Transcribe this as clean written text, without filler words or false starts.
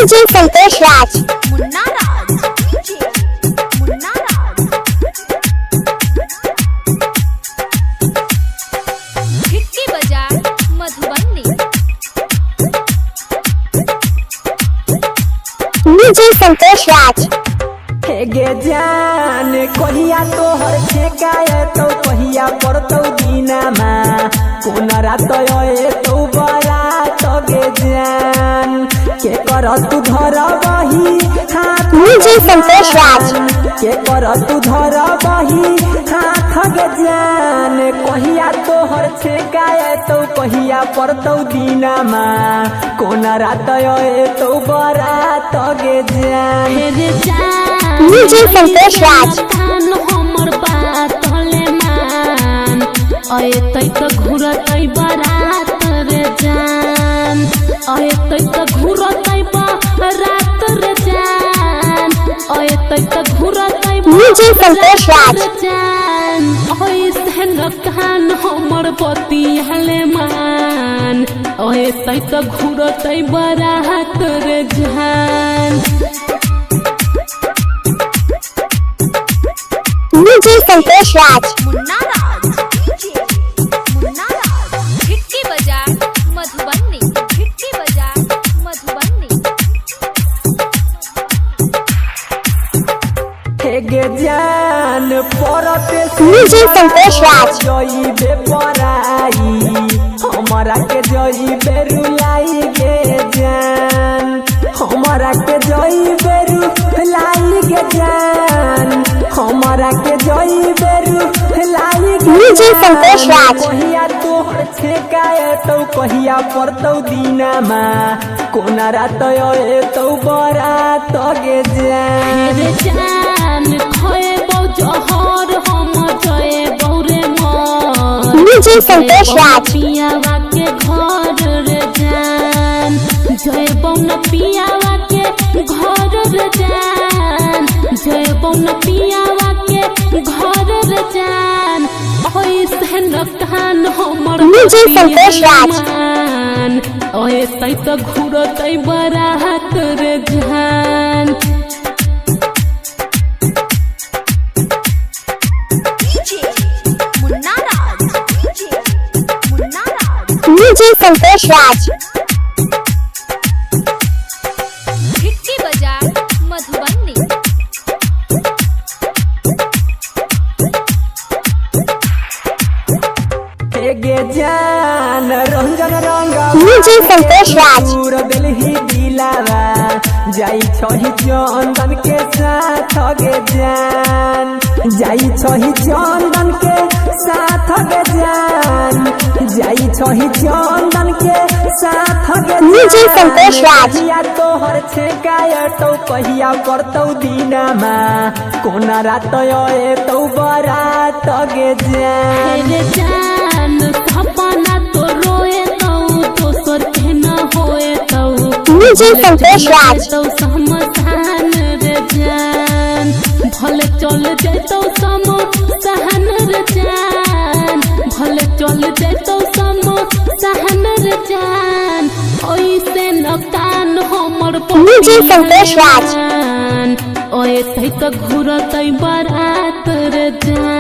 DJ Santosh राज मुन्ना राज मुन्ना राज खिड़की बाजार Madhubani DJ Santosh राज गे जान कहिया तोहर ठेकाए तो कहिया पड़तौ दीनामा कोन रात आए तो बारात गे जान के कर तू धर बही हाथ डीजे संतोष राज के कर तू धर बही हाथ गे जान कहिया तोहर ठेकाए तो कहिया पड़तौ दीनामा कोन रात आए तो बारात गे जान डीजे संतोष राज हमर बात हले मान अयतै त घुरतै बारात रे जान अयतै त घुरतै बारात रे जान अयतै त घुरतै डीजे संतोष राज जान ओइसे न कान हमर पति हले मान अयतै त घुरतै बारात रे जान डीजे संतोष राज मुन्ना राज खिड़की बाजार मधुबनी खिड़की बाजार मधुबनी गे जान परते डीजे संतोष राज जइबे पराई हमरा के जइबे रुलाई गे जान हमरा के जइबे रुलाई गे जान हमरा के जइबे रुलाई गे डीजे संतोष राज कहिया तोहर ठेकाए तो कहिया पड़तौ दीनामा कोन रात आए तो बारात गे जान रे जान खोए बौ जहर हम जए बौरे मन डीजे संतोष राज पियावा के घर रे जान जय बौन पियावा के घर रे जान जय बौन पियावा के घर रे जान ओइसे न कान हमर डीजे संतोष राज ओइसे त घुरतै बारात रे जान मुन्ना राज डीजे संतोष राज खिड़की बाजार मधुबनी गे जान रंजन रंगा डीजे संतोष राज पूर दिलही दिलावा जाई छही चंदन के साथ गे जान जाई छही चंदन के साथ गे जान जाई छही चंदन के साथ गे डीजे संतोष राज या तोहर ठेकाए तो कहिया पड़तौ दीनामा कोन रात आए तो बारात गे जान रे जान सपना तो रोए तो दोसर के न होए तो डीजे संतोष राज तो समसान रे जान भले चल जैतो समसान रे जान भले चल जैतो समसान रे जान ओइसे न कान हमर डीजे संतोष राज ओए तै त घुरतै बारात रे जान